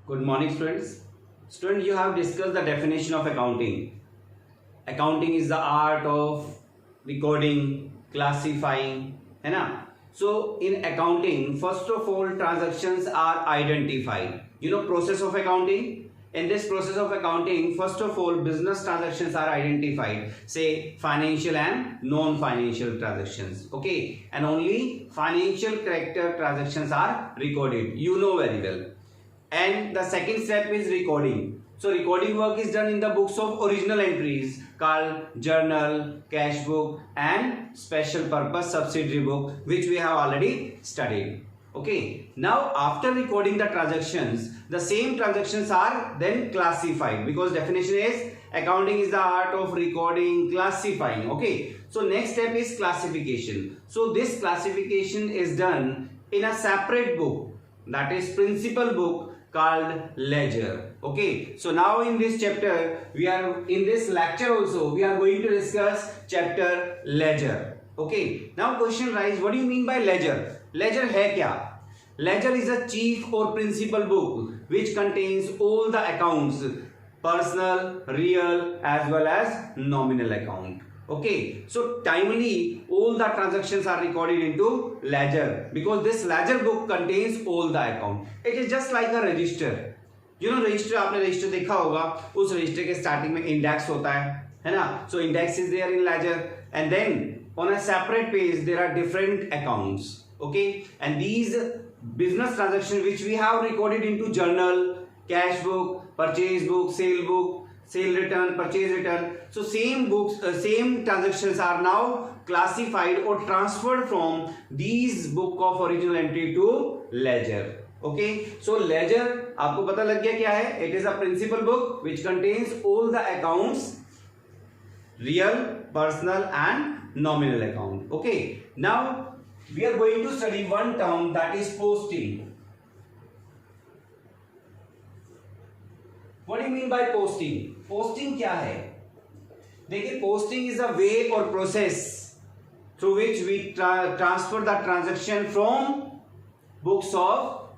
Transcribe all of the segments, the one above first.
Good morning, students. Student, you have discussed the definition of accounting. Accounting is the art of recording, classifying, है ना? So in accounting, first of all, transactions are identified. You know process of accounting. In this process of accounting, first of all, business transactions are identified. Say financial and non-financial transactions. Okay, and only financial character transactions are recorded. You know very well. And the second step is recording. So recording work is done in the books of original entries called journal, cash book and special purpose subsidiary book, which we have already studied. Okay, now after recording the transactions, the same transactions are then classified, because definition is accounting is the art of recording, classifying. Okay, so next step is classification. So this classification is done in a separate book, that is principal book, called ledger. Okay, so now in this chapter in this lecture also we are going to discuss chapter ledger. Okay, now question rise, what do you mean by ledger? Ledger hai kya? Ledger is a chief or principal book which contains all the accounts, personal, real as well as nominal account. Okay, so timely all the transactions are recorded into ledger, because this ledger book contains all the account. It is just like a register. You know register, आपने register देखा होगा, उस register के starting में index होता है ना? So index is there in ledger, and then on a separate page there are different accounts. Okay, and these business transactions which we have recorded into journal, cash book, purchase book, sale return, purchase return. So same books, same transactions are now classified or transferred from these book of original entry to ledger. Okay, so ledger आपको पता लग गया क्या है? It is a principal book which contains all the accounts, real, personal and nominal account. Okay, now we are going to study one term, that is posting. What do you mean by posting? Posting क्या है? देखिए, posting is a way or process through which we transfer the transaction from books of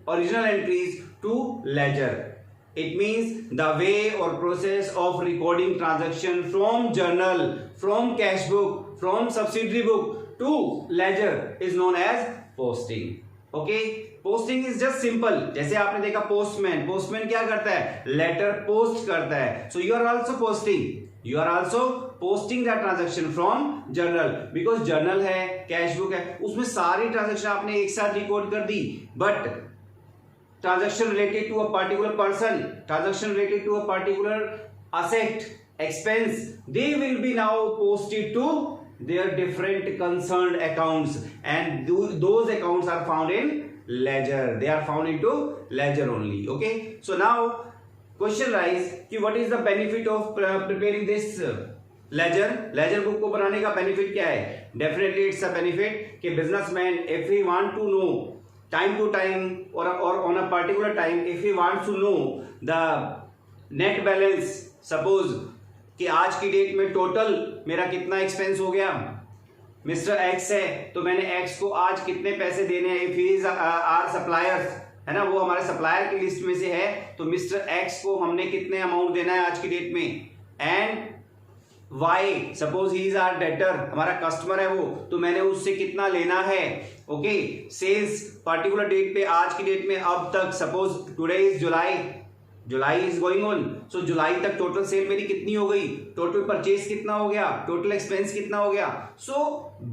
original entries to ledger. It means the way or process of recording transaction from journal, from cash book, from subsidiary book to ledger is known as posting. Okay, posting is just simple. जैसे आपने देखा postman क्या करता है? Letter post करता है. So you are also posting that transaction from journal, because journal है, cash book है, उसमें सारी ट्रांजैक्शन आपने एक साथ रिकॉर्ड कर दी. But transaction related to a particular person, transaction related to a particular asset, expense, they will be now posted to their different concerned accounts, and those accounts are found in ledger. They are found into ledger only. Okay, so now question rise कि what is the benefit of preparing this ledger book को बनाने का benefit क्या है? Definitely it's a benefit कि businessman, if he want to know time to time or on a particular time, if he wants to know the net balance, suppose कि आज की date में टोटल मेरा कितना एक्सपेंस हो गया, मिस्टर एक्स है तो मैंने एक्स को आज कितने पैसे देने हैं, if he is our suppliers, है ना, वो हमारे सप्लायर की लिस्ट में से है, तो मिस्टर एक्स को हमने कितने अमाउंट देना है आज की डेट में. And Y, suppose he is our debtor, हमारा कस्टमर है वो, तो मैंने उससे कितना लेना है. ओके, सेल्स पर्टिकुलर डेट पे, आज की डेट में अब तक, suppose today is July is going on, so जुलाई तक टोटल सेल मेरी कितनी हो गई, टोटल परचेज कितना हो गया, टोटल एक्सपेंस कितना हो गया. So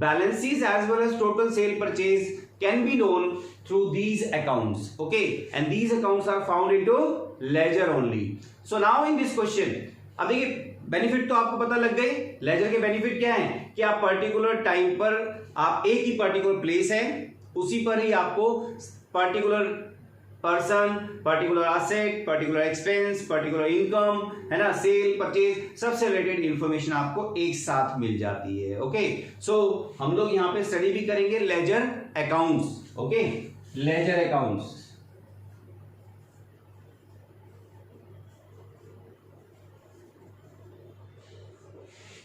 balances as well as total sale purchase can be known through these accounts. Okay, and these accounts are found into ledger only. So now in this question, अब देखिए benefit तो आपको पता लग गई. लेजर के बेनिफिट क्या है कि आप पर्टिकुलर टाइम पर, आप एक ही पर्टिकुलर प्लेस है, उसी पर ही आपको particular person, particular asset, particular expense, particular income, है ना, सेल, परचेज, सबसे रिलेटेड इंफॉर्मेशन आपको एक साथ मिल जाती है. ओके, सो हम लोग यहाँ पे स्टडी भी करेंगे ledger accounts. Okay, ledger accounts.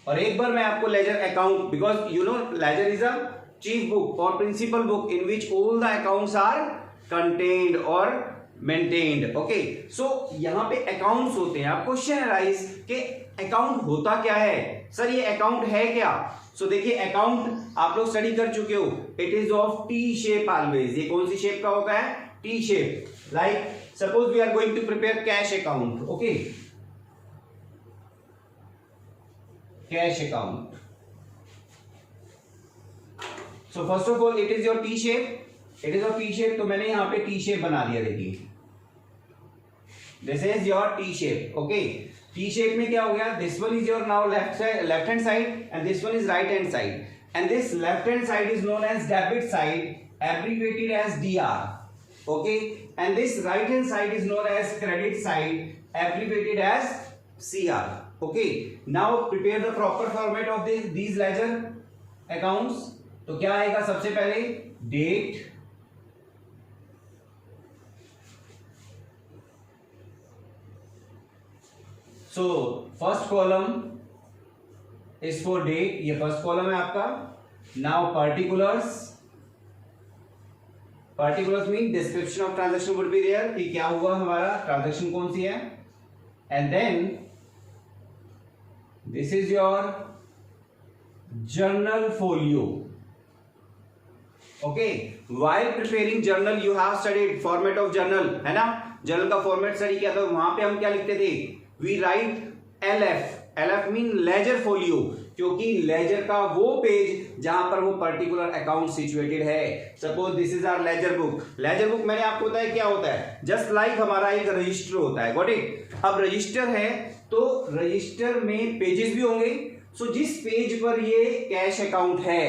और एक बार मैं आपको ledger account, because you know ledger is a chief book और principal book in which all the accounts are contained or maintained. Okay, so यहाँ पे अकाउंट्स होते हैं। आप क्वेश्चन अराइज कि अकाउंट होता क्या है सर, ये अकाउंट है क्या? सो देखिए, अकाउंट आप लोग स्टडी कर चुके हो, it is of T shape always. ये कौन सी शेप का होता है? T shape. Like suppose we are going to prepare cash account. Okay, cash account. So first of all it is your T shape, it is your T shape. तो मैंने यहां पे टी शेप बना दिया। देखिए, this is your T shape. Okay, T shape में क्या हो गया? This one is your now left hand side and this one is right hand side, and this left hand side is known as debit side, abbreviated as DR. Okay, and this right hand side is known as credit side, abbreviated as CR. Okay, now prepare the proper format of these ledger accounts. तो क्या आएगा? सबसे पहले date, so first column is for date, ये first column है आपका। Now particulars, particulars mean description of transaction would be there, कि क्या हुआ हमारा, ट्रांजैक्शन कौन सी है। And then this is your journal folio. Okay, while preparing journal you have studied format of journal, है ना? जर्नल का फॉर्मेट स्टडी किया था, वहां पे हम क्या लिखते थे? We write LF, LF mean ledger folio, क्योंकि लेजर का वो पेज जहां पर वो पर्टिकुलर अकाउंट सिचुएटेड है। Suppose this is our ledger book. Ledger book मैंने आपको बताया क्या होता है, जस्ट लाइक हमारा एक रजिस्टर होता है। Got it? अब रजिस्टर है तो रजिस्टर में पेजेस भी होंगे। सो जिस पेज पर ये कैश अकाउंट है,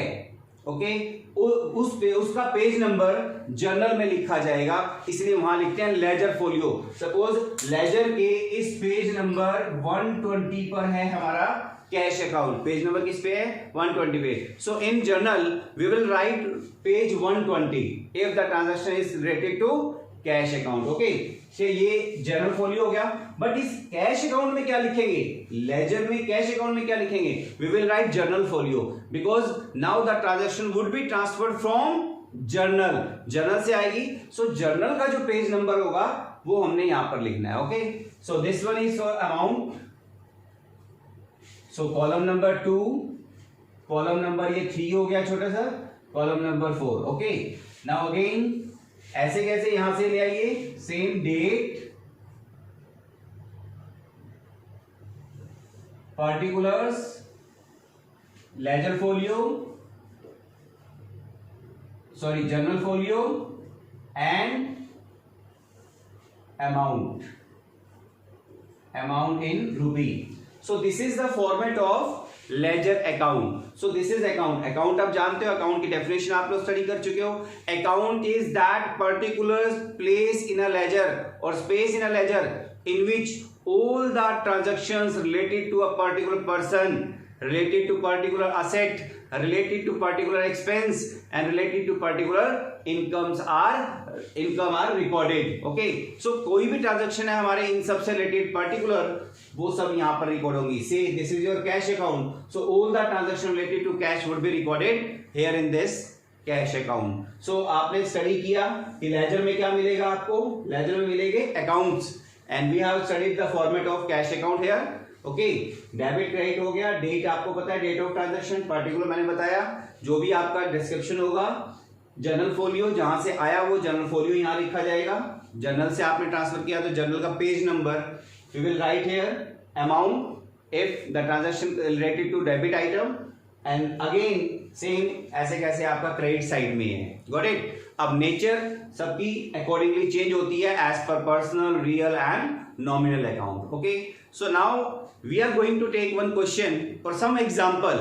ओके, उसका पेज नंबर जर्नल में लिखा जाएगा, इसलिए वहां लिखते हैं लेजर फोलियो। सपोज लेजर के इस पेज नंबर 120 पर है हमारा कैश अकाउंट। पेज नंबर किस पे है? 120 पे। So in journal we will write page 120 if the transaction is related to cash account. Okay, ये जर्नल फोलियो हो गया। बट इस कैश अकाउंट में क्या लिखेंगे? लेजर में कैश अकाउंट में क्या लिखेंगे? We will write journal folio, because now the transaction would be transferred from journal, journal से आएगी। सो जर्नल का जो पेज नंबर होगा वो हमने यहां पर लिखना है। Okay, so this one is for amount. So column number 2, column number ये 3 हो गया छोटा सा, column number 4। Okay, now again ऐसे कैसे यहां से ले आइए, same date, particulars, ledger folio, sorry journal folio and amount, amount in rupee. So this is the format of ledger account. So this is account. Account आप जानते हो, account की डेफिनेशन आप लोग स्टडी कर चुके हो। Account is that particular place in a ledger और space in a ledger in which all the transactions related to a particular person, related to particular asset, related to particular expense and related to particular income are recorded. Okay, so कोई भी transaction है हमारे इन सब से related particular, वो सब यहाँ पर रिकॉर्ड होंगी। So this is your cash account, so all the transaction related to cash would be recorded here in this cash account. So आपने स्टडी किया कि लेजर में क्या मिलेगा आपको, लेजर में मिलेंगे accounts, and we have studied the format of cash account here. Okay, debit credit हो गया, डेट आपको पता है, डेट ऑफ ट्रांजैक्शन, पर्टिकुलर मैंने बताया, जो भी आपका डिस्क्रिप्शन होगा, जर्नल फोलियो जहां से आया वो जर्नल फोलियो यहां लिखा जाएगा। जर्नल से आपने ट्रांसफर किया तो जर्नल का page number we will write here, amount if the transaction related to debit item, and again same ऐसे कैसे आपका क्रेडिट साइड में है। Got it? अब नेचर सबकी अकॉर्डिंगली चेंज होती है as per personal, real and nominal account. Okay, so now we are going to take one question for some example.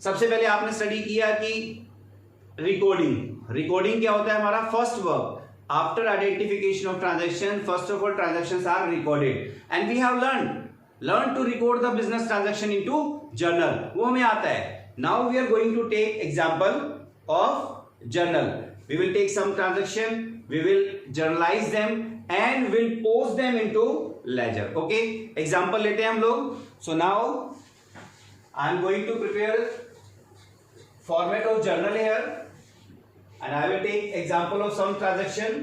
सबसे पहले आपने स्टडी किया कि रिकॉर्डिंग, रिकॉर्डिंग क्या होता है हमारा? First work after identification of transaction, first of all transactions are recorded and we have learn to record the business transaction into journal, वो हमें आता है। Now we are going to take example of journal. We will take some transaction, we will journalize them and will post them into ledger. Okay, example लेते हैं हम लोग. So now I am going to prepare format of journal here and I will take example of some transaction.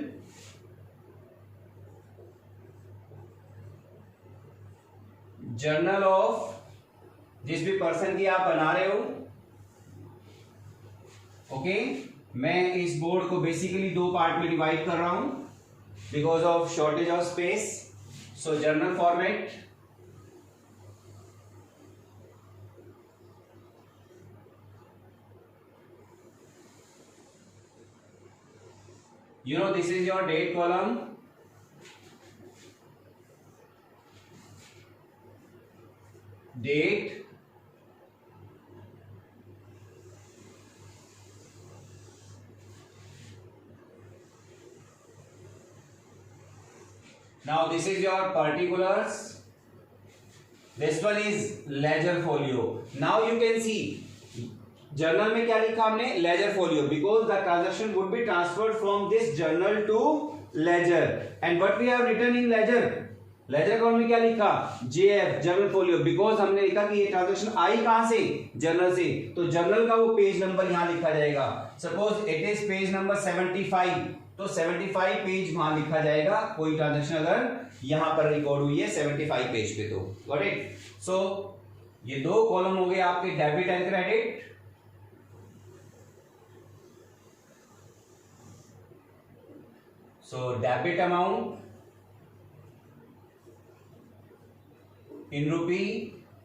Journal of जिस भी person की आप बना रहे हो, ओके। मैं इस बोर्ड को बेसिकली दो पार्ट में डिवाइड कर रहा हूं because of shortage of space. So journal format, you know this is your date column, date, now this is your particulars, this one is ledger folio. Now you can see journal में क्या लिखा हमने, ledger folio, because the transaction would be transferred from this journal to ledger. And what we have written in ledger, ledger column में क्या लिखा, JF journal folio, because हमने लिखा कि ये ट्रांजेक्शन आई कहां से, जर्नल से, तो जर्नल का वो पेज नंबर यहां लिखा जाएगा। Suppose it is page number 75, तो 75 पेज वहां लिखा जाएगा कोई ट्रांजेक्शन अगर यहां पर रिकॉर्ड हुई है 75 पेज पे, तो गॉट इट। सो ये दो कॉलम हो गए आपके debit and credit. So debit amount in rupee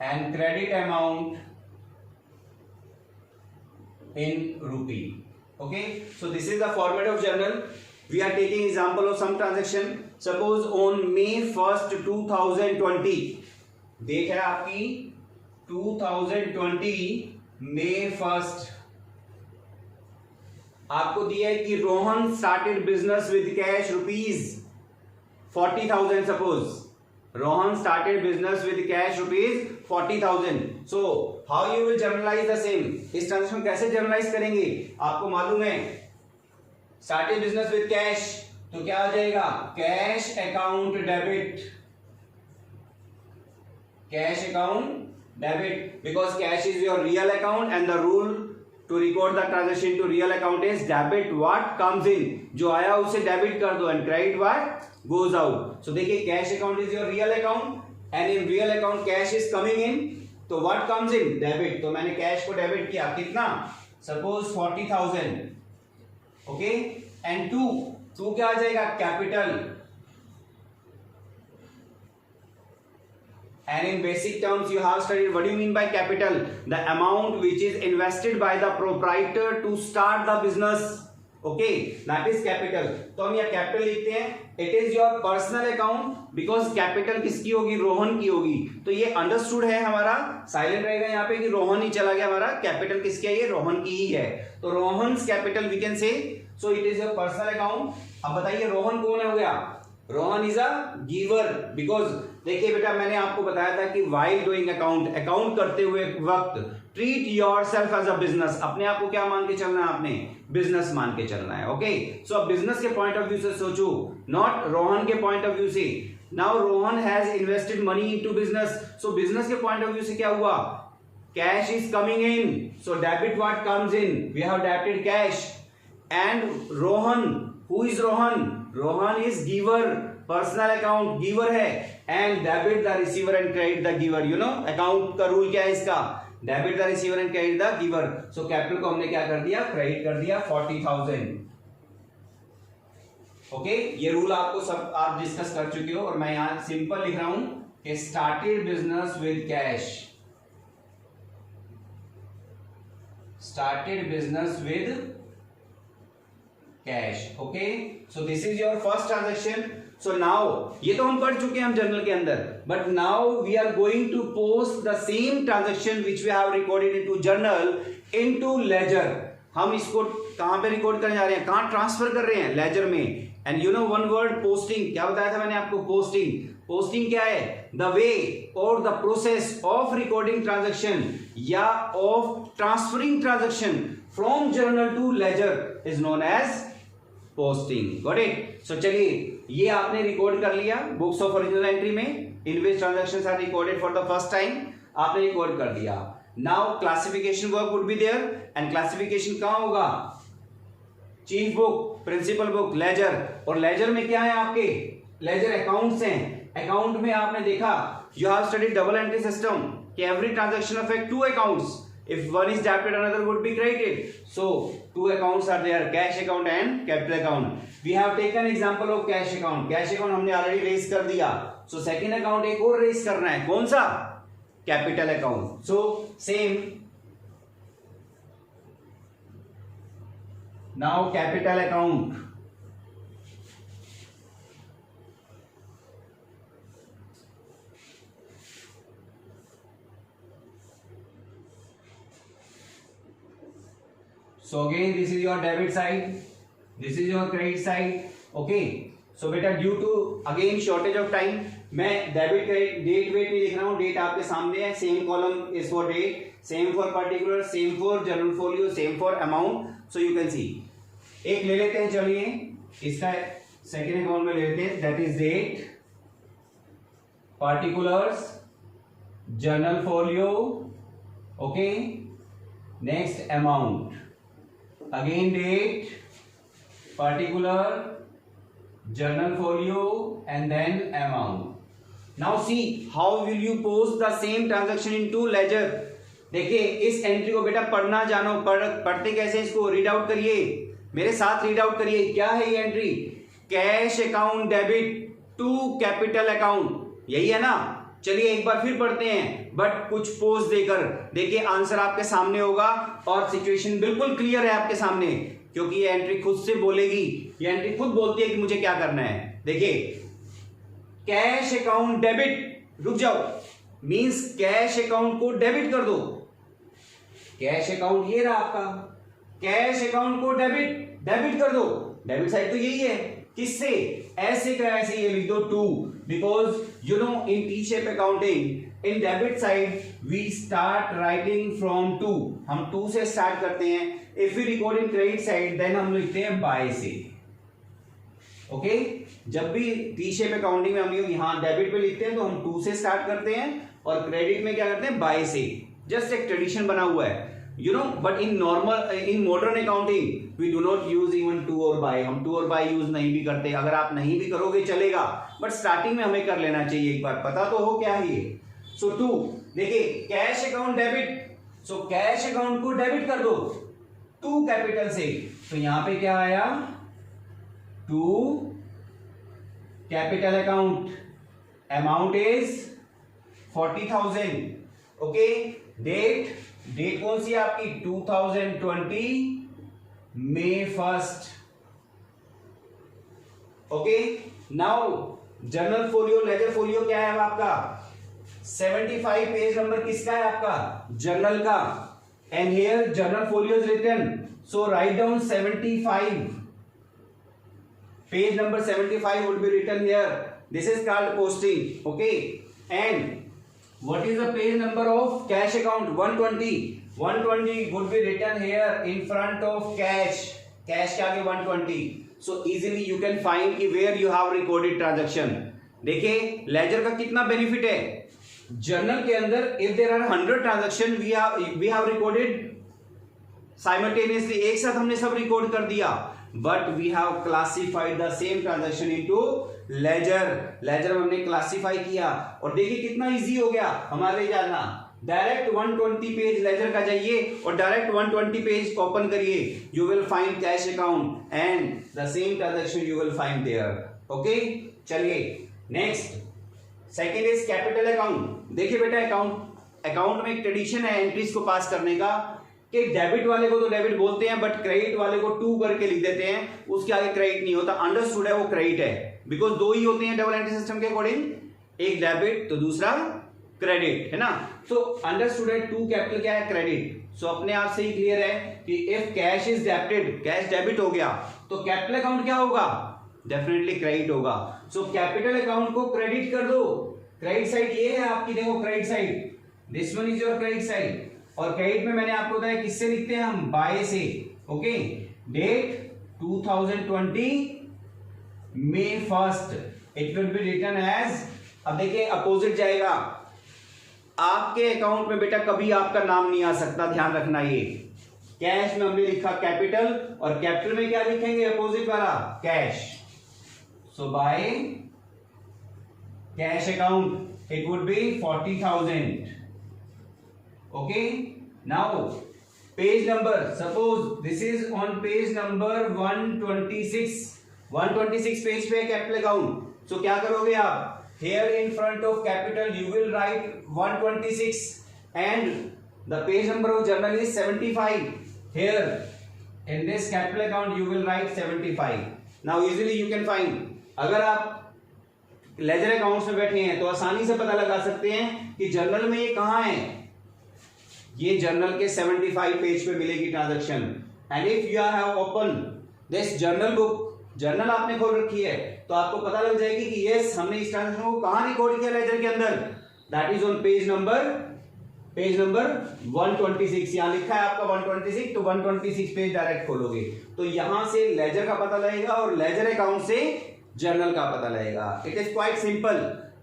and credit amount in rupee. Okay, so this is the format of journal. We are taking example of some transaction. Suppose on May 1st 2020, date है आपकी 2020 May 1st, आपको दिया है कि Rohan started business with cash ₹40,000। Suppose Rohan started business with cash ₹40,000। So how you will generalized the same, इस transaction कैसे generalized करेंगे, आपको मालूम है स्टार्टेड बिजनेस विद कैश, तो क्या आ जाएगा, cash account debit, cash account debit, because cash is your real account and the rule to record the transaction to real account is debit what comes in, जो आया उसे debit कर दो, and credit what goes out। so देखिए cash account is your real account and in real account cash is coming in, तो what comes in, debit. तो मैंने cash को डेबिट किया, कितना, सपोज 40,000, ओके। एंड टू क्या आ जाएगा, capital. And in basic terms you have studied what do you mean by capital, the amount which is invested by the proprietor to start the business, okay, that is capital। तो हम यहाँ capital लिखते हैं, it is your personal account because capital किसकी होगी, रोहन की होगी। तो ये अंडरस्टूड है हमारा, साइलेंट रहेगा यहाँ पे कि रोहन ही चला गया, हमारा कैपिटल किसकी है, ये रोहन की ही है, तो Rohan's capital V can say, so it is your personal account. अब बताइए रोहन कौन हो गया, Rohan is a giver, because देखिए बेटा मैंने आपको बताया था कि वाइल डूइंग अकाउंट, अकाउंट करते हुए वक्त treat yourself as a business, अपने आप को क्या मान के चलना है, आपने बिजनेस मान के चलना है, ओके। सो अब बिजनेस के पॉइंट ऑफ व्यू से सोचो, नॉट रोहन के पॉइंट ऑफ व्यू से। Now Rohan has invested money into business, so business के पॉइंट ऑफ व्यू से क्या हुआ, cash is coming in, so debit what comes in, we have debited cash. And Rohan, who is Rohan, Rohan is giver, personal account giver है, and debit the receiver and credit the giver, you know account का rule क्या है इसका, debit the receiver and credit the giver. So capital को हमने क्या कर दिया, क्रेडिट कर दिया 40,000, ओके। ये रूल आपको सब आप डिस्कस कर चुके हो, और मैं यहां सिंपल लिख रहा हूं कि started business with cash, started business with cash, okay. So this is your first transaction. So now ये तो हम पढ़ चुके हैं हम जर्नल के अंदर, but now we are going to post the same transaction which we have recorded into journal into ledger. हम इसको कहां पे रिकॉर्ड करने जा रहे हैं, कहां ट्रांसफर कर रहे हैं, लेजर में। And you no one word, posting, क्या बताया था मैंने आपको, पोस्टिंग। पोस्टिंग क्या है, द वे और the process of recording transaction या of transferring transaction from journal to ledger is known as posting, got it. So चलिए ये आपने रिकॉर्ड कर लिया बुक्स ऑफ ओरिजिनल एंट्री में, in which transactions are recorded for the first time, आपने record कर दिया। Now classification work would be there, and classification कहां होगा, chief book, principal book, ledger. और लेजर में क्या है आपके, लेजर अकाउंट्स हैं, अकाउंट में आपने देखा you have studied double entry system कि every transaction affect two accounts, if one is debited another would be credited, so two accounts are there, cash account and capital account. We have taken example of cash account. Cash account हमने already raise कर दिया, so second account एक और raise करना है, कौन सा? Capital account. So same, now capital account. So again this is your debit side, this is your credit side. Okay, so बेटा due to again shortage of time मैं debit credit date वेट नहीं लिख रहा हूँ, डेट आपके सामने है, same column is for date, same for particular, same for general folio, same for amount. So you can see एक ले लेते हैं, चलिए इसका सेकेंड अकाउंट में ले लेते हैं, that is date, particulars, general folio. Okay, next amount, again date, particular, journal folio and then amount. Now see how will you post the same transaction into ledger. देखिए इस एंट्री को बेटा पढ़ना जानो, पढ़ते कैसे, इसको रीड आउट करिए, मेरे साथ रीड आउट करिए. क्या है ये entry? Cash account debit to capital account, यही है ना. चलिए एक बार फिर पढ़ते हैं बट कुछ पोज देकर. देखिए आंसर आपके सामने होगा और सिचुएशन बिल्कुल क्लियर है आपके सामने, क्योंकि ये एंट्री खुद से बोलेगी, ये एंट्री खुद बोलती है कि मुझे क्या करना है. देखिए कैश अकाउंट डेबिट, रुक जाओ, मींस कैश अकाउंट को डेबिट कर दो. कैश अकाउंट ये रहा आपका, कैश अकाउंट को डेबिट कर दो. डेबिट साइड तो यही है, किससे? ऐसे का ऐसे ये लिख दो to, because you know in T shape accounting in debit side we start writing from to, हम टू से स्टार्ट करते हैं. If we record in credit side then हम लिखते हैं बाय से. ओके, जब भी टी शेप अकाउंटिंग में हम यहां डेबिट पे लिखते हैं तो हम टू से स्टार्ट करते हैं और क्रेडिट में क्या करते हैं, बाय से. जस्ट एक ट्रेडिशन बना हुआ है, you know, but in normal in modern accounting we do not use even to or by. हम to और by यूज नहीं भी करते, अगर आप नहीं भी करोगे चलेगा, बट स्टार्टिंग में हमें कर लेना चाहिए, एक बार पता तो हो क्या है ये. सो टू, देखिए कैश अकाउंट डेबिट, सो कैश अकाउंट को डेबिट कर दो टू कैपिटल से. तो यहां पे क्या आया, to capital account, amount is 40,000. Okay, date कौन सी है आपकी, 2020 May 1st. Okay, now general folio, ledger folio क्या है आपका, 75 पेज नंबर किसका है आपका, जर्नल का. And here journal folio is written, so write down 75, page number 75 would be written here. This is called posting. Okay, and what is the page number of cash account, 120 would be written here in front of cash के आगे 120. so easily you can find कि where you have recorded transaction. देखिए laser का कितना benefit है, journal के अंदर if there are 100 transaction we have recorded simultaneously, एक साथ हमने सब रिकॉर्ड कर दिया, but we have classified the same transaction into ledger. Ledger में हमने क्लासिफाई किया और देखिए कितना इजी हो गया हमारे लिए जानना. डायरेक्ट 120 पेज लेजर का जाइए और डायरेक्ट 120 पेज ओपन करिए, you will find cash account and the same transaction you will find there. Okay, चलिए next, second is capital account. देखिए बेटा अकाउंट में एक ट्रेडिशन है एंट्रीज को पास करने का कि डेबिट वाले को तो डेबिट बोलते हैं बट क्रेडिट वाले को टू करके लिख देते हैं, उसके आगे क्रेडिट नहीं होता. अंडरस्टूड है, वो क्रेडिट है, बिकॉज दो ही होते हैं डबल एंट्री सिस्टम के अकॉर्डिंग, एक डेबिट तो दूसरा क्रेडिट, है ना. तो अंडरस्टूड है, टू कैपिटल क्या है, क्रेडिट. सो अपने आप से ही क्लियर है कि if cash is debited, cash debit हो गया तो कैपिटल अकाउंट क्या होगा, डेफिनेटली क्रेडिट होगा. सो कैपिटल अकाउंट को क्रेडिट कर दो. क्रेडिट साइड ये है आपकी, देखो credit side, this one is your credit side. और क्रेडिट में मैंने आपको बताया किससे लिखते हैं हम, बाय से. Okay, date 2020 May 1st, it will be written as. अब देखिए अपोजिट जाएगा, आपके अकाउंट में बेटा कभी आपका नाम नहीं आ सकता, ध्यान रखना. ये कैश में हमने लिखा कैपिटल और कैपिटल में क्या लिखेंगे, अपोजिट वाला cash. So by cash account it would be 40,000. Okay, now page number, suppose this is on page number 126. 126 page पे कैपिटल अकाउंट. सो क्या करोगे आप? Here in front of capital you will write 126 and the page number of journal is 75. Here in this capital account you will write 75. Now easily you can find. अगर आप ledger accounts में बैठे हैं तो आसानी से पता लगा सकते हैं कि जर्नल में ये कहाँ है. ये जर्नल के 75 पेज पे मिलेगी transaction. And if you have open this journal book, journal आपने खोल रखी है तो आपको पता लग जाएगी कि यस हमने इस ट्रांजैक्शन को कहां रिकॉर्ड किया लेजर के अंदर. That is on page number 126. यहां लिखा है आपका 126, तो 126 पेज डायरेक्ट खोलोगे तो यहां से लेजर का पता लगेगा और लेजर अकाउंट से जर्नल का पता लगेगा. It is quite simple.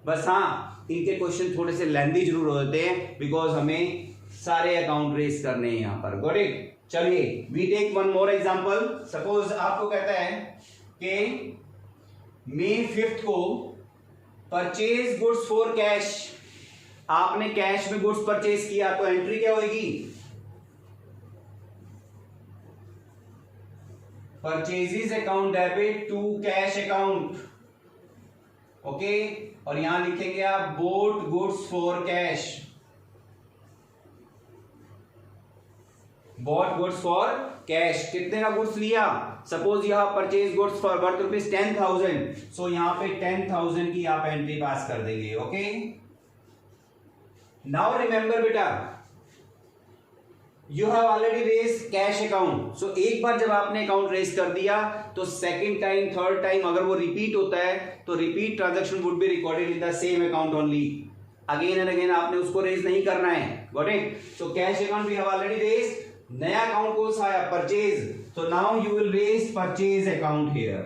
बस हाँ, इनके क्वेश्चन थोड़े से लेंथी जरूर होते हैं बिकॉज हमें सारे अकाउंट रेस करने हैं यहां पर. Got it. चलिए we take one more example. Suppose आपको कहता है कि May 5 को परचेज गुड्स फॉर कैश. आपने कैश में गुड्स परचेज किया तो एंट्री क्या होगी? Purchases account debit to cash account. Okay, और यहां लिखेंगे आप bought goods for cash. Bought goods for cash. कितने का गुड्स लिया? Suppose you have purchase goods for worth rupees 10,000. So यहां पे 10,000 की आप एंट्री पास कर देंगे. ओके, नाउ रिमेंबर बेटा, you have already raised cash account. So एक बार जब आपने अकाउंट रेज कर दिया तो सेकेंड टाइम, थर्ड टाइम अगर वो रिपीट होता है तो repeat transaction would be recorded in the same account only. Again and again आपने उसको रेज नहीं करना है. Got it. So cash account we have already raise. नया अकाउंट कौन सा आया? Purchase. So now you will raise purchase account here.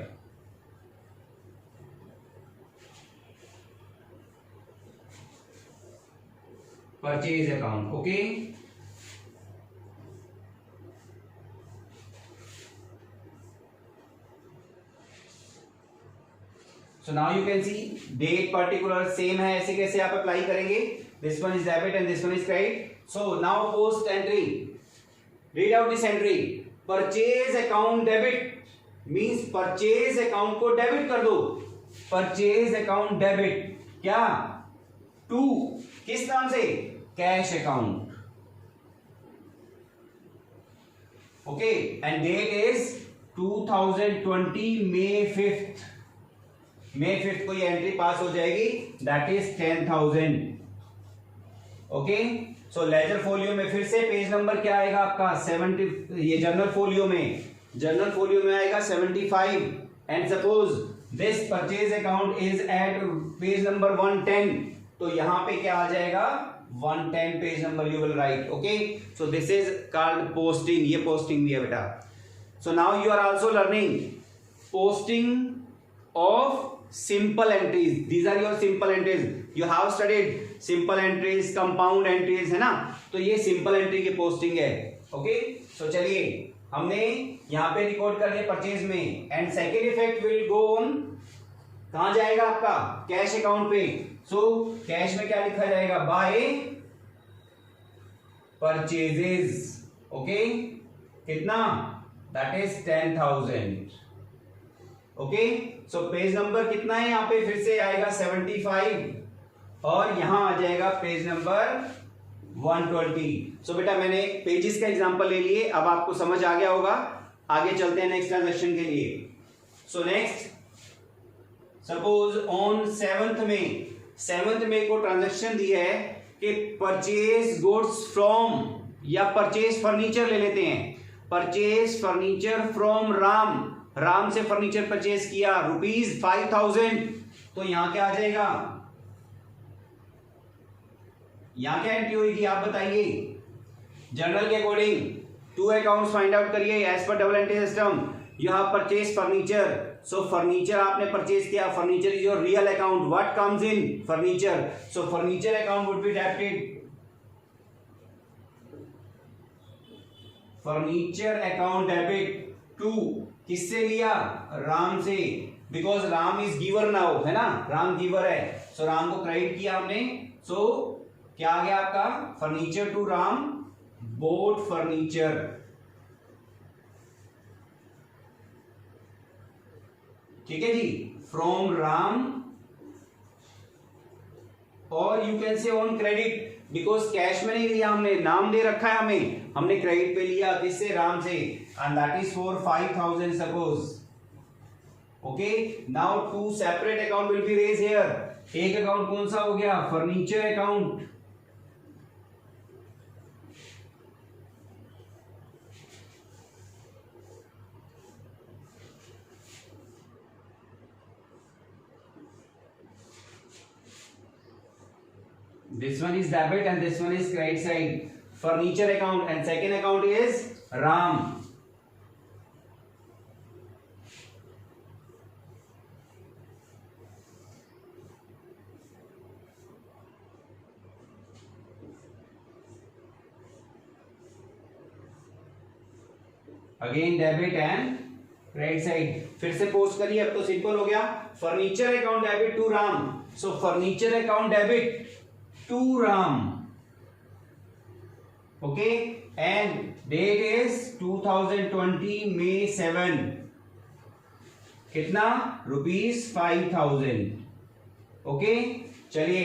Purchase account. Okay. So now you can see date particular same है. ऐसे कैसे आप अप्लाई करेंगे? This one is debit and this one is credit. So now post entry. Read out this entry. Purchase account debit means purchase account को debit कर दो. Purchase account debit क्या? To किस नाम से? Cash account. Okay, and date is 2020 May 5th. May 5th को ये entry पास हो जाएगी. That is 10,000. Okay, so ledger folio में फिर से पेज नंबर क्या आएगा आपका? 70. ये जर्नल फोलियो में आएगा 75. And suppose this purchase account is at page number 110. तो यहां पे क्या आ जाएगा? 110 page number you will write. Okay, so this is called posting. ये पोस्टिंग भी है बेटा. So now you are also learning posting of simple entries. These are your simple entries. You have studied simple entries, compound entries, है ना? तो ये simple entry की posting है. Okay, so चलिए हमने यहाँ पे रिकॉर्ड कर लिया परचेज में. And second effect will go on, कहां जाएगा आपका? कैश अकाउंट पे. सो कैश में क्या लिखा जाएगा? By purchases. ओके, कितना? That is 10,000. Okay, so page number कितना है यहाँ पे? फिर से आएगा 75 और यहां आ जाएगा पेज नंबर 120. सो बेटा मैंने पेजेस का एग्जांपल ले लिए. अब आपको समझ आ गया होगा. आगे चलते हैं नेक्स्ट ट्रांजैक्शन के लिए. So next, suppose on 7th May को ट्रांजैक्शन दी है कि परचेज गुड्स फ्रॉम, या परचेज फर्नीचर ले लेते हैं. परचेज फर्नीचर फ्रॉम राम से फर्नीचर परचेज किया ₹5,000. तो यहां क्या आ जाएगा? यहां क्या एंट्री होगी आप बताइए? जर्नल के according to accounts find out करिए as per double entry system. You have purchase furniture. So furniture आपने परचेज किया. Furniture is your real account. What comes in? Furniture. So furniture account would be debited. Furniture account debit to किससे लिया? राम से. Because Ram is giver now, है ना, Ram giver है, सो राम को credit किया हमने, सो क्या आ गया आपका, furniture to Ram, bought furniture. ठीक है जी, फ्रॉम राम, और you can say on credit, because cash में नहीं लिया हमने, नाम दे रखा है हमें, हमने क्रेडिट पे लिया, किससे, राम से, and that is for 5000 suppose. Okay, now two separate account will be raise here. एक अकाउंट कौन सा हो गया, furniture account, this one is debit and this one is credit side, furniture account, and second account is Ram. Again debit and credit side, फिर से post करिए, अब तो सिंपल हो गया, furniture account debit to Ram, so furniture account debit to Ram. Okay, and date is 2020 May 7, कितना, ₹5000। Okay, चलिए,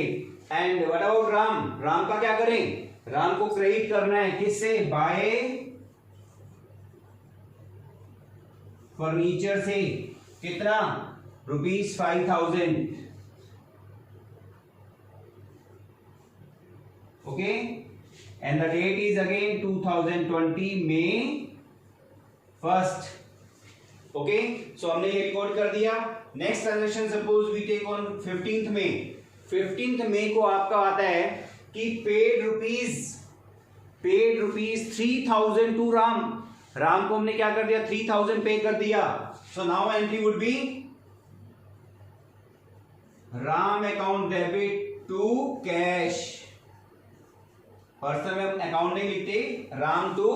and what about Ram, Ram का क्या करें, राम को क्रेडिट करना है, किससे, बाय फर्नीचर से, कितना, ₹5000। Okay, and the date is again 2020 May 1st. Okay, so हमने ये रिकॉर्ड कर दिया। Next transaction suppose we take on 15th May। 15th May को आपका आता है कि paid rupees 3000 to Ram, Ram को हमने क्या कर दिया, 3000 पे कर दिया, so now entry would be Ram account debit to cash. Personal में हम अकाउंट नहीं लिखते, Ram to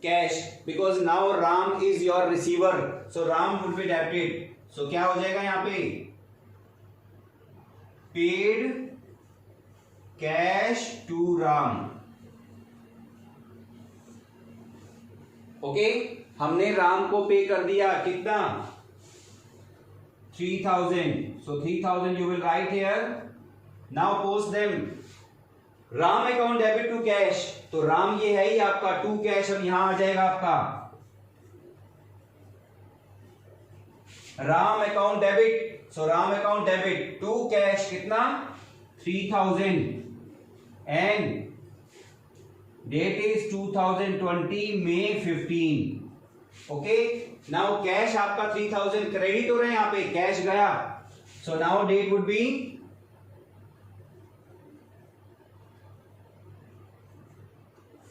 cash, because now Ram is your receiver, so Ram would be debited, so क्या हो जाएगा यहां पे, paid cash to Ram. Okay, हमने राम को पे कर दिया, कितना, 3000, so 3000 you will write here, now post them, Ram account debit to cash, तो राम ये है ही आपका, टू कैश अब यहां आ जाएगा आपका, Ram account debit, so Ram account debit to cash, कितना, 3000, and date is 2020 May 15। Okay, now cash आपका 3000 क्रेडिट हो रहे हैं, यहां पे कैश गया, so now date would be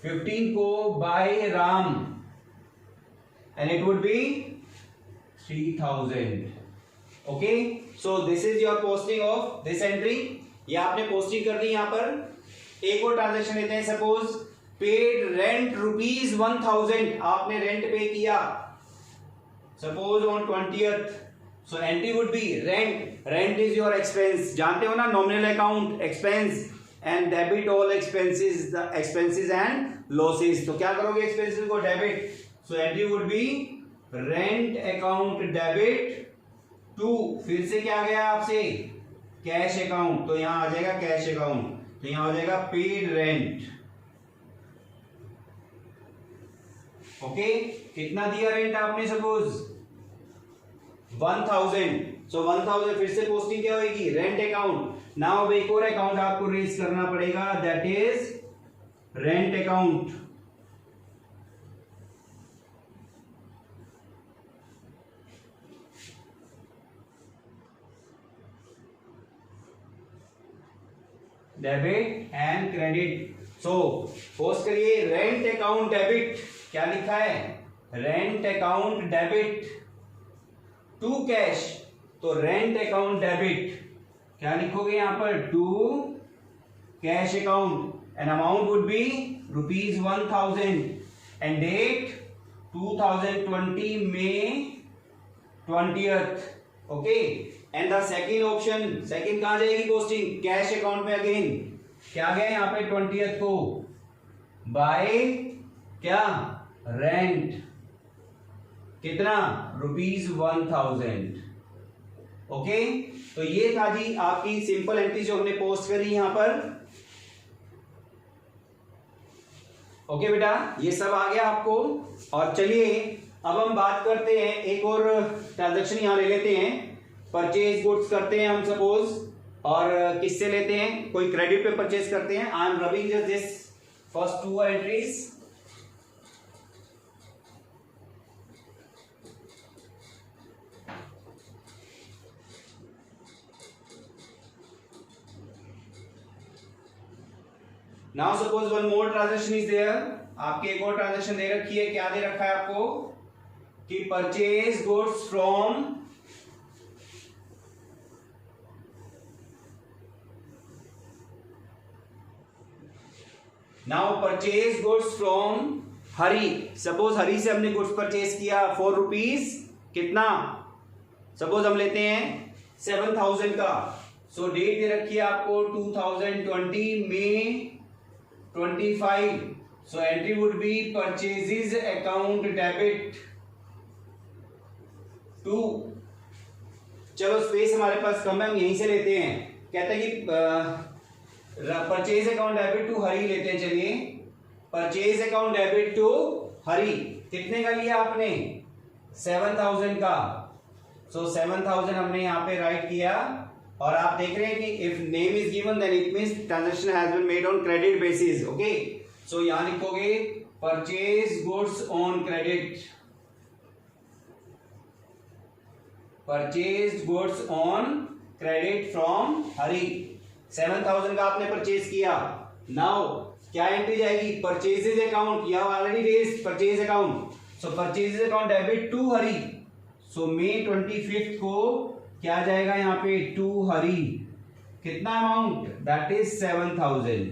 15 को by Ram, and it would be 3000। Okay, so this is your posting of this entry, ये आपने पोस्टिंग कर दी। यहां पर एक और ट्रांजेक्शन लेते हैं, सपोज पेड रेंट ₹1000, आपने रेंट पे किया, suppose on 20th, so entry would be rent, rent is your expense, जानते हो ना, nominal account expense, and debit all expenses, the expenses and losses, तो क्या करोगे, एक्सपेंसेस को debit, so entry would be rent account debit to, फिर से क्या गया आपसे, कैश अकाउंट, तो यहां आ जाएगा कैश अकाउंट, तो यहां हो जाएगा पेड रेंट। ओके, कितना दिया रेंट आपने, सपोज 1000, सो 1000 फिर से पोस्टिंग क्या होगी, रेंट अकाउंट। नाउ एक और अकाउंट आपको रेज करना पड़ेगा, that is rent account. Debit and credit, so post करिए रेंट अकाउंट डेबिट, क्या लिखा है, rent account debit to cash, तो रेंट अकाउंट डेबिट क्या लिखोगे यहां पर, to cash account, and amount would be ₹1000, and date 2020 May 20th। Okay and the second option, second कहां जाएगी पोस्टिंग, कैश अकाउंट में अगेन क्या गया यहाँ पे 20th को बाय क्या रेंट, कितना ₹1000। ओके तो ये था जी आपकी सिंपल एंट्री जो हमने पोस्ट करी यहां पर। ओके बेटा ये सब आ गया आपको। और चलिए अब हम बात करते हैं, एक और ट्रांजैक्शन यहां ले लेते हैं, परचेज गुड्स करते हैं हम सपोज, और किससे लेते हैं, कोई क्रेडिट पे परचेज करते हैं। I am rubbing just this first 2 entries. Now suppose one more transaction is there, आपके एक और ट्रांजैक्शन दे रखी है, क्या दे रखा है आपको कि purchase goods from now purchase goods from Hari. Suppose Hari से हमने गुड्स परचेज किया ₹4, कितना, सपोज हम लेते हैं 7000 का। सो डेट दे रखी है आपको 2020 में 25। So entry would be purchases account debit to, चलो स्पेस हमारे पास कम है, हम यहीं से लेते हैं। कहते हैं कि परचेज अकाउंट डेबिट टू हरी लेते हैं। चलिए परचेज अकाउंट डेबिट टू हरी, कितने का लिया आपने 7000 का। सो 7000 हमने यहाँ पे राइट किया, और आप देख रहे हैं कि if name is given then it means transaction has been made on credit basis. Okay so यहां लिखोगे purchase goods on credit, purchase goods on credit from Hari. 7000 का आपने परचेज किया। नाउ क्या एंट्री जाएगी, purchases account, you have already raised purchase account. So purchases account debit to Hari. So May 25 को क्या जाएगा यहाँ पे टू हरी, कितना अमाउंट, दैट इज 7000।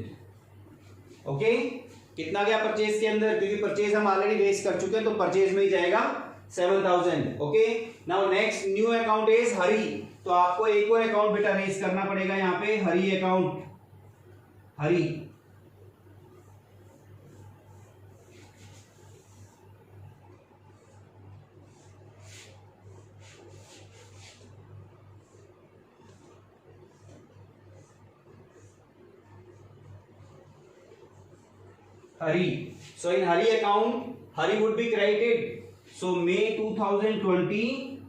ओके कितना गया परचेज के अंदर, क्योंकि परचेज हम ऑलरेडी रेज कर चुके हैं तो परचेज में ही जाएगा 7000। Okay now next new account is Hari, तो आपको एक और अकाउंट बेटा रेज करना पड़ेगा यहाँ पे, Hari account, Hari. Hari. So in Hari account, Hari would be credited. So May 2020,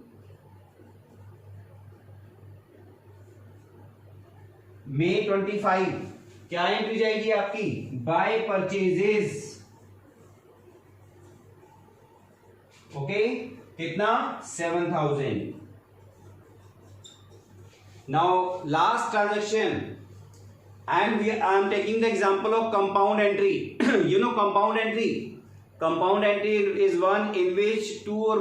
May 25 क्या एंट्री जाएगी आपकी, बाय परचेजेस। ओके कितना 7000। Now last transaction, and I am taking the example of compound entry. You know compound entry, compound entry is one in which two or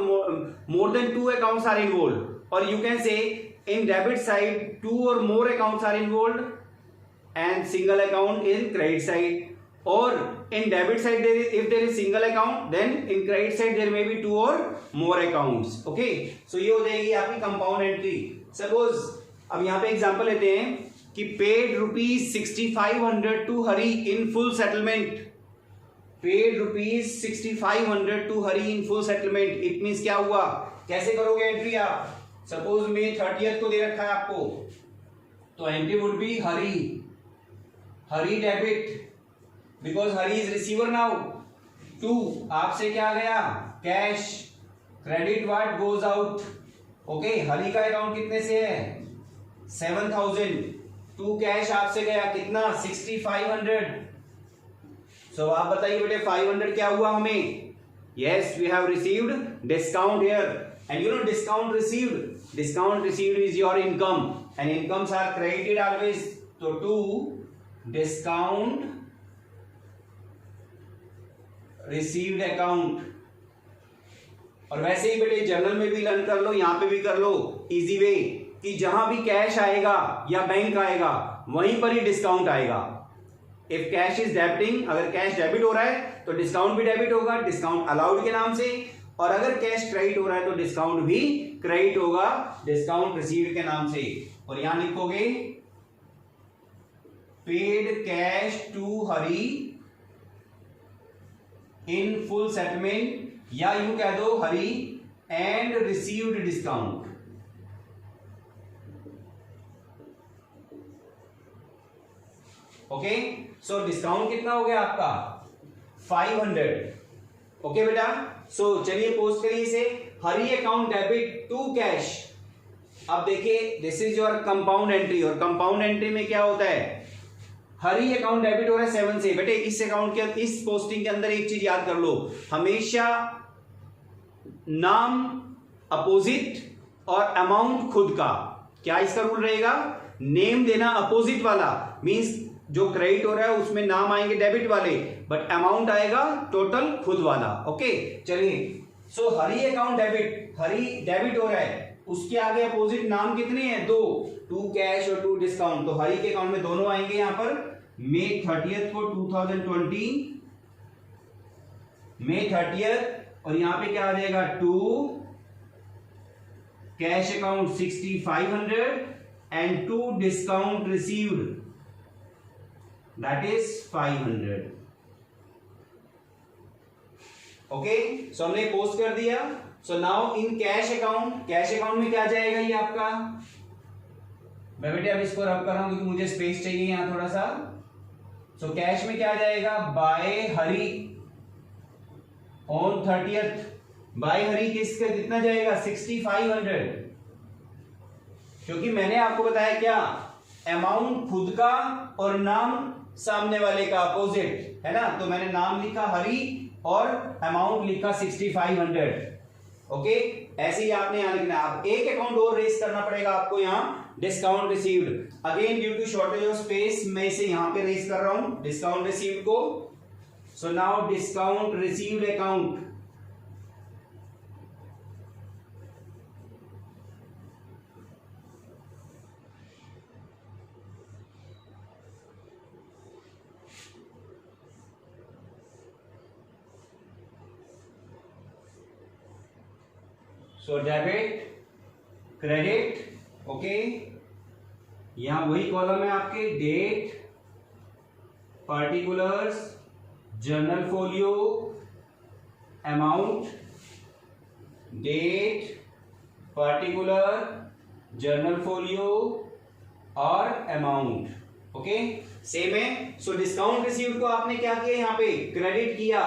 more than two accounts are involved, or you can say in debit side two or more accounts are involved and single account in credit side, or in debit side there is, if there is single account, then in credit side there may be two or more accounts. Okay so ये हो जाएगी आपकी compound entry। suppose अब यहाँ पे example लेते हैं कि paid ₹6500 to Hari in full settlement, paid ₹6500 to Hari in full settlement. It means क्या हुआ, कैसे करोगे एंट्री आप, सपोज May 30 को दे रखा है आपको, तो entry would be Hari, Hari debit, because Hari is receiver now. To आपसे क्या गया, cash, credit what goes out. Okay Hari का अकाउंट कितने से है 7000, टू कैश आपसे गया कितना 6500। सो आप बताइए बेटे 500 क्या हुआ हमें, yes we have received discount here, and you know discount received is your income, and incomes are credited always. तो टू डिस्काउंट रिसीव्ड अकाउंट। और वैसे ही बेटे जर्नल में भी लर्न कर लो, यहां पे भी कर लो, इजी वे, कि जहां भी कैश आएगा या बैंक आएगा वहीं पर ही डिस्काउंट आएगा। इफ कैश इज डेबिटिंग, अगर कैश डेबिट हो रहा है तो डिस्काउंट भी डेबिट होगा, डिस्काउंट अलाउड के नाम से, और अगर कैश क्रेडिट हो रहा है तो डिस्काउंट भी क्रेडिट होगा डिस्काउंट रिसीव्ड के नाम से। और यहां लिखोगे paid cash to Hari in full settlement, या यूं कह दो Hari and received discount. Okay, so discount कितना हो गया आपका 500। ओके बेटा, सो चलिए पोस्ट करिए इसे, हरी अकाउंट डेबिट टू कैश। अब देखिए this is your compound entry, और कंपाउंड एंट्री में क्या होता है, हरी अकाउंट डेबिट हो रहा है 7 से। बेटे इस अकाउंट के, इस पोस्टिंग के अंदर एक चीज याद कर लो, हमेशा नाम अपोजिट और अमाउंट खुद का। क्या इसका रूल रहेगा, नेम देना अपोजिट वाला, मींस जो क्रेडिट हो रहा है उसमें नाम आएंगे डेबिट वाले, बट अमाउंट आएगा टोटल खुद वाला। ओके चलिए, सो हरी अकाउंट डेबिट, हरी डेबिट हो रहा है, उसके आगे अपोजिट नाम कितने हैं, 2, 2 कैश और 2 डिस्काउंट। तो हरी के अकाउंट में दोनों आएंगे यहां पर May 30th को 2020, May 30th, और यहां पे क्या आ जाएगा 2 cash account 6500 and 2 discount received that is 500। Okay, so हमने पोस्ट कर दिया। So now in cash account, cash account में क्या जाएगा ये आपका, मैं बेटे अब इसको रब कर रहा हूं क्योंकि मुझे स्पेस चाहिए यहां थोड़ा सा। सो कैश में क्या जाएगा, by Hari on 30th, by Hari किसका कितना जाएगा 6500, क्योंकि मैंने आपको बताया क्या, अमाउंट खुद का और नाम सामने वाले का अपोजिट है ना, तो मैंने नाम लिखा हरी और अमाउंट लिखा 6500। ओके, ऐसे ही आपने यहां लिखना है। आप एक अकाउंट और रेस करना पड़ेगा आपको यहां, discount received. Again due to shortage of space मैं इसे यहां पे रेस कर रहा हूं डिस्काउंट रिसीव्ड को। So now discount received account, so debit credit. Okay, यहां वही कॉलम है आपके, date, particulars, journal folio, amount, date, particular, journal folio और अमाउंट। ओके, सेम है। सो डिस्काउंट रिसीव्ड को आपने क्या किया, यहां पे क्रेडिट किया,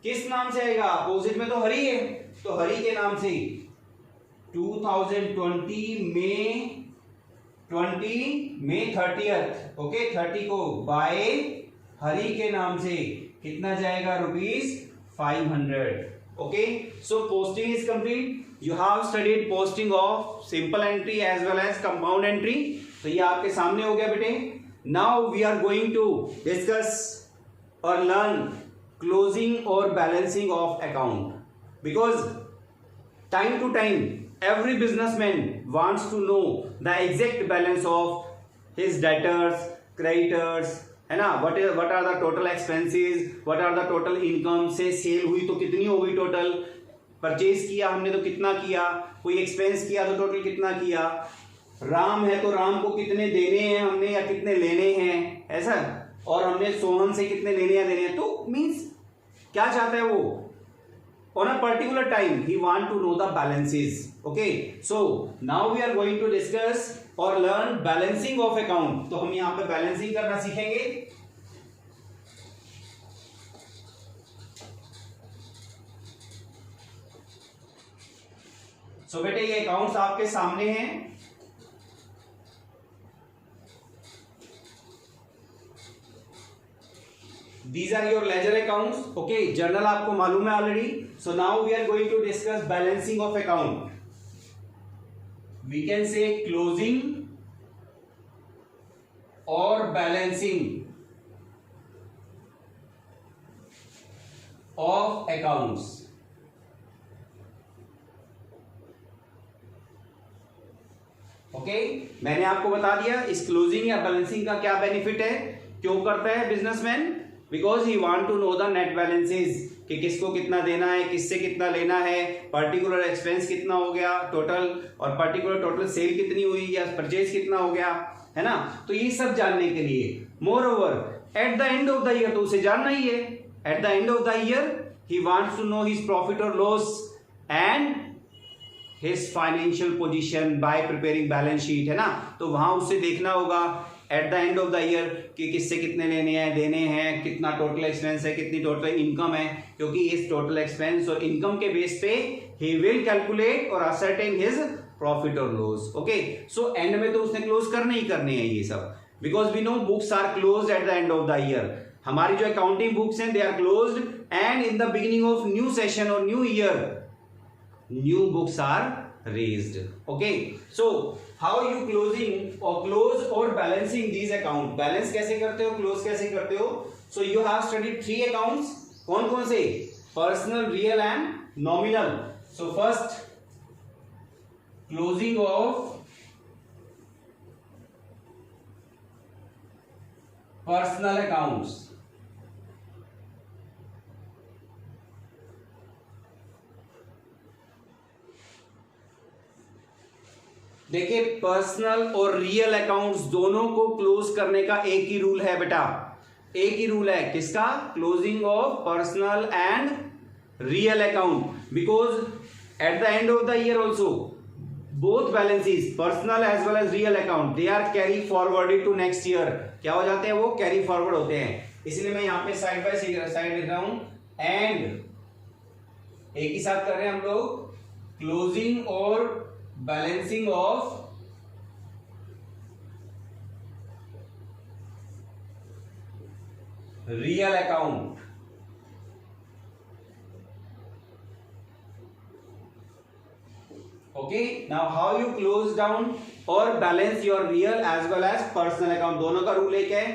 किस नाम से आएगा, अपोजिट में तो हरी है तो हरी के नाम से 2020 May 30th। ओके, 30 को बाय हरी के नाम से कितना जाएगा, ₹500। Okay, so posting is complete. You have studied posting of simple entry as well as compound entry. तो ये आपके सामने हो गया बेटे। Now we are going to discuss और लर्न क्लोजिंग और balancing of account, because time to time every businessman wants to know the exact balance of his debtors, creditors, है ना, what are the total expenses, what are the total income, से cell हुई तो कितनी हो गई total, purchase किया हमने तो कितना किया, कोई एक्सपेंस किया तो टोटल कितना किया, राम है तो राम को कितने देने हैं हमने या कितने लेने हैं, ऐसा, और हमने सोहन से कितने लेने या देने हैं। तो मीन्स क्या चाहता है वो, on a particular time he want to know the balances। okay, so now we are going to discuss or learn balancing of account। तो हम यहां पे बैलेंसिंग करना सीखेंगे। सो बेटे ये अकाउंट्स आपके सामने हैं। These are your ledger accounts। okay, journal आपको मालूम है already. So now we are going to discuss balancing of account। We can say closing or balancing of accounts। Okay, मैंने आपको बता दिया इस क्लोजिंग या बैलेंसिंग का क्या बेनिफिट है, क्यों करता है businessman. Because he want to know the net balances कि किसको कितना देना है, किससे कितना लेना है, पर्टिकुलर एक्सपेंस कितना हो गया टोटल, और पर्टिकुलर टोटल सेल कितनी हुई या परचेज कितना हो गया, है ना। तो ये सब जानने के लिए, moreover at the end of the year, तो उसे जानना ही है, at the end of the year ही wants to know his profit और loss and his financial position by preparing balance sheet, है ना। तो वहां उसे देखना होगा at the end of the year कि किससे कितने लेने हैं, देने हैं, कितना टोटल एक्सपेंस है, कितनी टोटल इनकम है, क्योंकि इस टोटल एक्सपेंस और इनकम के बेस पे ही विल कैलकुलेट और असर्टेन हिज प्रॉफिट और लॉस। ओके, सो एंड में तो उसने क्लोज करने ही करने हैं ये सब, because we know books are closed at the end of the year. हमारी जो अकाउंटिंग बुक्स हैं they are closed and in the beginning of new session और new year new books are raised. Okay, so how you closing or close or balancing these account? Balance कैसे करते हो, close कैसे करते हो? So you have studied 3 accounts. कौन कौन से? Personal, real and nominal. So first closing of personal accounts. देखिए, पर्सनल और रियल अकाउंट्स दोनों को क्लोज करने का एक ही रूल है बेटा, एक ही रूल है, किसका? Closing of personal and real account, because at the end of the year also both balances personal as well as real account they are carry forwarded to next year. क्या हो जाते हैं? वो कैरी फॉरवर्ड होते हैं। इसलिए मैं यहां पे साइड बाय साइड लिख रहा हूं, एंड एक ही साथ कर रहे हैं हम लोग, क्लोजिंग और balancing of real account. Okay, now how you close down और balance your real as well as personal account, दोनों का रूल एक है।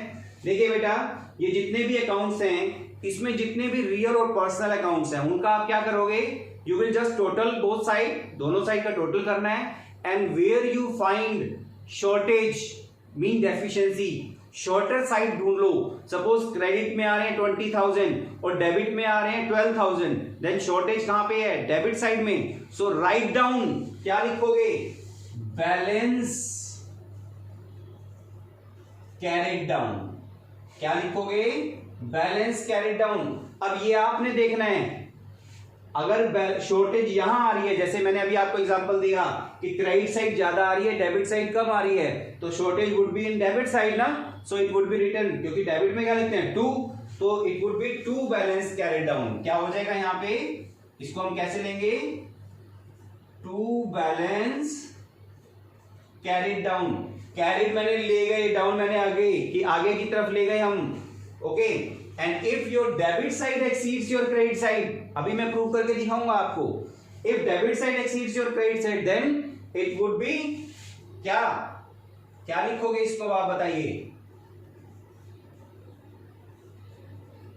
देखिए बेटा, ये जितने भी अकाउंट्स हैं, इसमें जितने भी रियल और पर्सनल अकाउंट्स हैं, उनका आप क्या करोगे? You will just total both side, दोनों साइड का टोटल करना है, and where you find shortage mean deficiency, shorter side ढूंढ लो। सपोज क्रेडिट में आ रहे हैं 20,000 और डेबिट में आ रहे हैं 12,000, देन शॉर्टेज कहां पे है? डेबिट साइड में। सो राइट डाउन, क्या लिखोगे? Balance carried down. क्या लिखोगे? Balance carried down. अब ये आपने देखना है, अगर शॉर्टेज यहां आ रही है, जैसे मैंने अभी आपको एग्जांपल दिया कि क्रेडिट साइड ज्यादा आ रही है, डेबिट साइड कम आ रही है, तो shortage would be in debit side ना, so it would be written, क्योंकि डेबिट में क्या लिखते हैं? 2, तो it would be 2 balance carried down. क्या हो जाएगा यहां पे? इसको हम कैसे लेंगे? 2 बैलेंस कैरिड डाउन। कैरिड मैंने ले गए, डाउन मैंने आगे कि आगे की तरफ ले गए हम। Okay, and if your debit side exceeds your credit side, अभी मैं प्रूव करके दिखाऊंगा आपको, if debit side exceeds your credit side then it would be क्या? क्या लिखोगे इसको आप बताइए?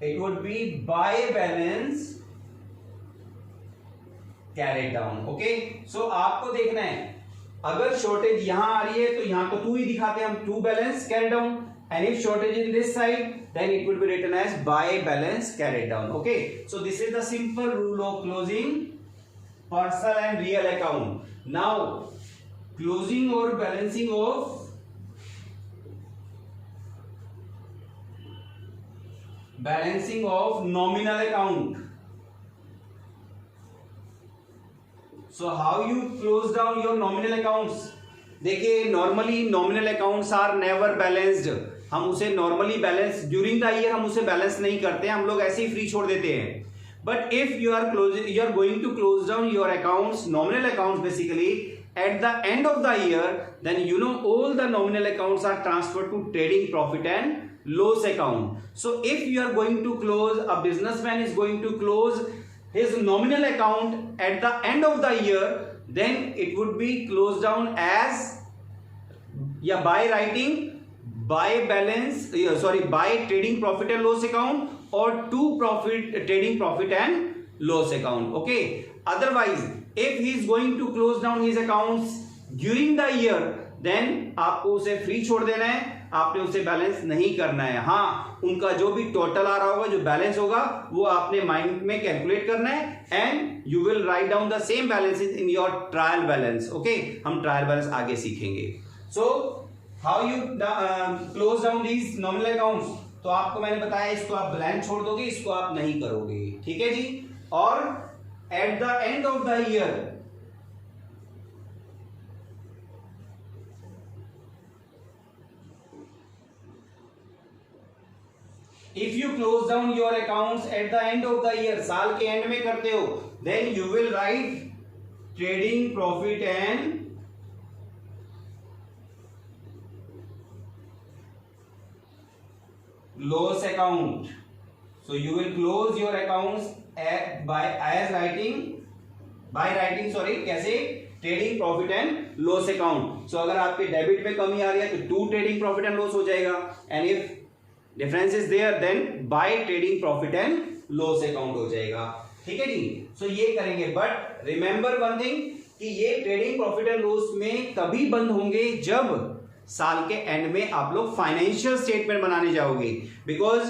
It would be by balance carried down. Okay, so आपको देखना है, अगर शॉर्टेज यहां आ रही है तो यहां तो 2 ही दिखाते हैं हम, 2 balance carried down, and if shortage in this side then it would be written as by balance carried down. Okay, so this is the simple rule of closing personal and real account. Now closing or balancing of nominal account. So how you close down your nominal accounts? देखिए, normally nominal accounts are never balanced. हम उसे normally balance during the year हम उसे balance नहीं करते हैं, हम लोग ऐसे ही फ्री छोड़ देते हैं। But if you are going to close down your accounts, nominal accounts basically at the end of the year, then you know all the nominal accounts are transferred to trading profit and loss account. So if you are going to close, a businessman is going to close his nominal account at the end of the year, then it would be closed down as by writing by trading profit and loss account or to trading profit and loss account. Okay, otherwise if he is going to close down his accounts during the year, then आपको उसे free छोड़ देना है आपने उसे balance नहीं करना है। हाँ, उनका जो भी टोटल आ रहा होगा, जो बैलेंस होगा, वो आपने माइंड में कैलकुलेट करना है and you will write down the same balances in your trial balance. Okay, हम ट्रायल बैलेंस आगे सीखेंगे। So how you close down these nominal accounts. तो आपको मैंने बताया इसको आप ब्लैंक छोड़ दोगे, इसको आप नहीं करोगे, ठीक है जी। और at the end of the year if you close down your accounts at the end of the year, साल के एंड में करते हो, then you will write trading profit and loss account. So you will close your accounts by writing कैसे, trading profit and loss account. So अगर आपके debit में कमी आ रही है तो to trading profit and loss हो जाएगा, and if difference is there then by trading profit and loss account हो जाएगा, ठीक है जी। सो ये करेंगे, बट रिमेंबर वन थिंग कि ये ट्रेडिंग प्रॉफिट एंड लॉस में तभी बंद होंगे जब साल के एंड में आप लोग फाइनेंशियल स्टेटमेंट बनाने जाओगे, because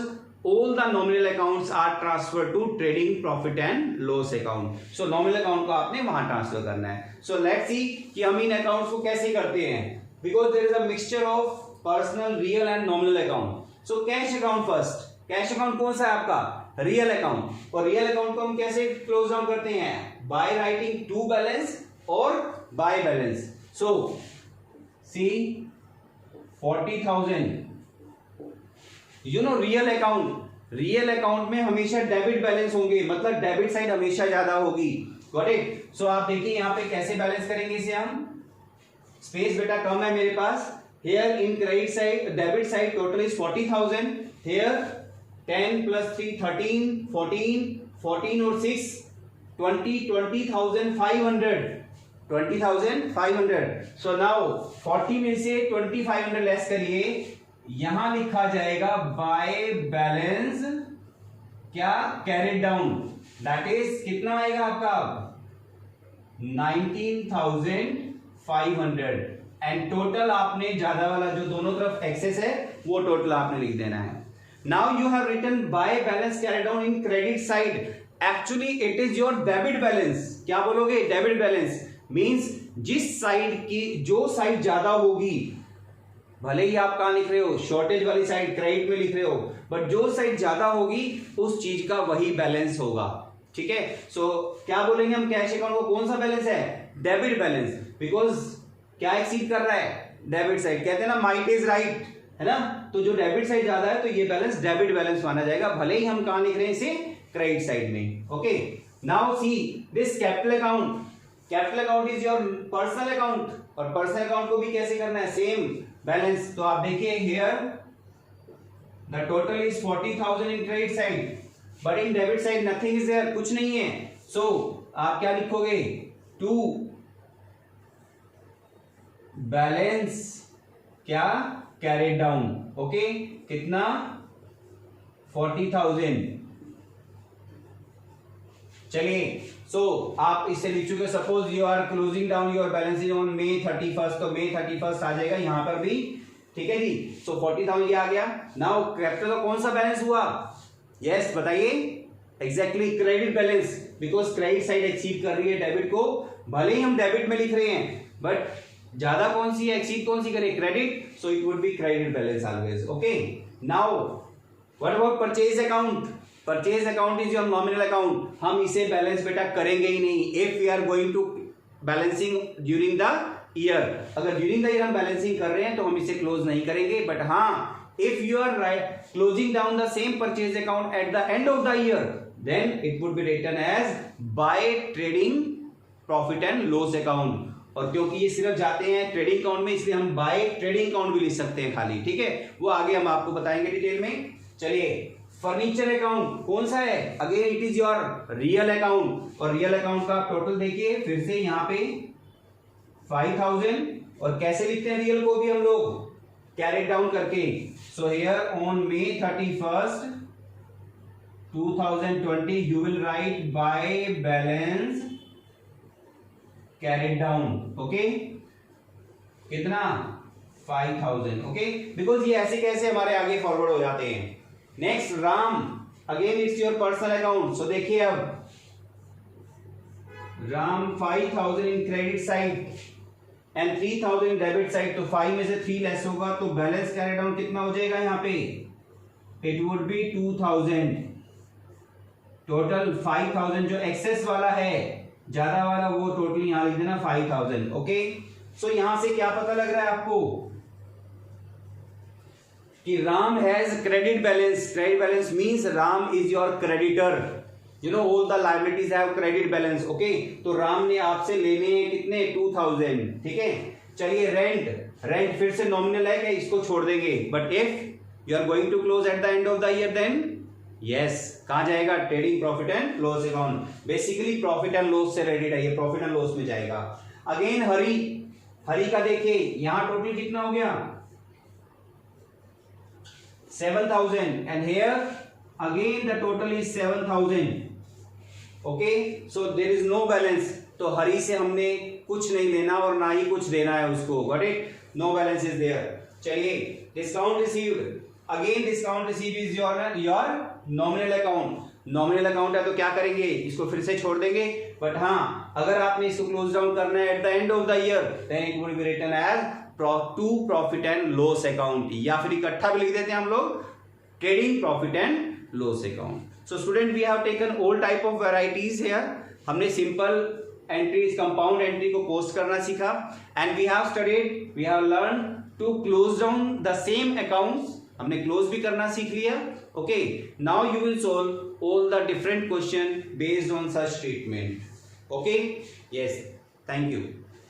all the nominal accounts are transfer to trading profit and loss account. So nominal account को आपने वहां ट्रांसफर करना है। सो लेट्स सी कि हम इन अकाउंट्स को कैसे करते हैं, because there is a mixture of personal, real and nominal account. So cash account first, cash account कौन सा है आपका, रियल अकाउंट। और रियल अकाउंट को हम कैसे क्लोज डाउन करते हैं, बाय राइटिंग टू बैलेंस और by balance. So see 40,000, you know real account में हमेशा डेबिट बैलेंस होंगे, मतलब डेबिट साइड हमेशा ज्यादा होगी, गॉट इट। सो आप देखिए यहाँ पे कैसे बैलेंस करेंगे इसे हम, स्पेस बेटा कम है मेरे पास। Here in credit side, debit side total is 40,000, here 10 + 3 13, 14 और 6 20,500, 20,500। सो नाउ 40 में से 2,500 लेस करिए, यहां लिखा जाएगा बाय बैलेंस क्या, कैरिड डाउन, दैट इज कितना आएगा आपका 19,500, एंड टोटल आपने ज्यादा वाला जो दोनों तरफ एक्सेस है वो टोटल आपने लिख देना है। Now you have written by balance carried down in credit side, actually it is your debit balance. क्या बोलोगे, डेबिट बैलेंस मींस जिस साइड की जो साइड ज्यादा होगी, भले ही आप कहां लिख रहे हो, शॉर्टेज वाली साइड क्रेडिट में लिख रहे हो, बट जो साइड ज्यादा होगी उस चीज का वही बैलेंस होगा, ठीक है। सो क्या बोलेंगे हम, कैश अकाउंट को कौन सा बैलेंस है, डेबिट बैलेंस, बिकॉज क्या एक्सीड कर रहा है, डेबिट साइड। कहते हैं ना माइट इज राइट, है ना, तो जो डेबिट साइड ज्यादा है तो ये बैलेंस डेबिट बैलेंस माना जाएगा, भले ही हम कहां लिख रहे हैं इसे, क्रेडिट साइड में। Okay, now see this capital account, capital account is your personal account, और पर्सनल अकाउंट को भी कैसे करना है, सेम बैलेंस। तो आप देखिए here the total is 40,000 in credit side, but in debit side nothing is there, कुछ नहीं है। सो आप क्या लिखोगे, टू बैलेंस क्या, कैरिड डाउन। ओके, कितना 40,000। चलिए, सो आप इससे लिख चुके, suppose you are closing down your balance on May 31, तो May 31 आ जाएगा यहां पर भी, ठीक है जी। सो 40,000 ये आ गया। नाउ कैपिटल का कौन सा बैलेंस हुआ, यस बताइए, exactly credit balance, because credit side exceed कर रही है डेबिट को, भले ही हम डेबिट में लिख रहे हैं, बट ज्यादा कौन सी है, एक्सीड कौन सी करे, credit, so it would be credit balance always. Okay, now what about purchase account, purchase account is your nominal account, हम इसे बैलेंस बेटा करेंगे ही नहीं, if we are going to balancing during the year. अगर ड्यूरिंग द ईयर हम balancing कर रहे हैं तो हम इसे क्लोज नहीं करेंगे, बट हाँ if you are closing down the same purchase account at the end of the year, then it would be written as by trading profit and loss account. और क्योंकि ये सिर्फ जाते हैं ट्रेडिंग अकाउंट में, इसलिए हम बाय ट्रेडिंग अकाउंट भी लिख सकते हैं खाली, ठीक है, वो आगे हम आपको बताएंगे डिटेल में। चलिए, फर्नीचर अकाउंट कौन सा है, again it is your real account, और रियल अकाउंट का टोटल देखिए फिर से यहाँ पे 5,000, और कैसे लिखते हैं रियल को भी हम लोग, कैरी डाउन करके। So here on May 31, 2020 you will right by balance carry down. Okay, कितना 5000. ओके, बिकॉज ये ऐसे कैसे हमारे आगे फॉरवर्ड हो जाते हैं. Next Ram, again it's your personal account. So देखिए अब Ram 5000 in credit side and 3000 in debit side. तो 5 में से 3 लेस होगा तो बैलेंस कैरी डाउन कितना हो जाएगा यहाँ पे? It would B 2000. टोटल 5000 जो एक्सेस वाला है, ज्यादा वाला, वो टोटल यहां लिख देना 5000. ओके, सो यहां से क्या पता लग रहा है आपको कि Ram has credit balance. Credit balance means Ram is your creditor. You know all the liabilities have credit balance. Okay, तो राम ने आपसे लेने हैं कितने? 2000. ठीक है, चलिए रेंट फिर से नॉमिनल है क्या? इसको छोड़ देंगे. But if you are going to close at the end of the year then yes, कहां जाएगा? Trading profit and loss account. Basically profit and loss से रिलेटेड है ये, प्रॉफिट एंड लॉस में जाएगा. अगेन हरी का देखिए यहां टोटल कितना हो गया? 7000 and here again the total is 7000. Okay, so there is no balance. तो हरी से हमने कुछ नहीं लेना और ना ही कुछ देना है उसको. Got it? No balance is there. चलिए discount received. Again discount receive is your nominal account. Nominal account है तो क्या करेंगे? इसको फिर से छोड़ देंगे. बट हाँ, अगर आपने इसको क्लोज डाउन करना है at the end of the year then it would be written as to profit and loss account, या फिर इकट्ठा भी लिख देते हैं हम लोग trading profit and loss account. So student, we have taken all type of varieties here. हमने सिंपल एंट्रीज, कंपाउंड एंट्री को पोस्ट करना सीखा. And we have learn to close down the same accounts. हमने क्लोज भी करना सीख लिया. Okay, now you will solve all the different question based on such treatment. Okay, yes, thank you.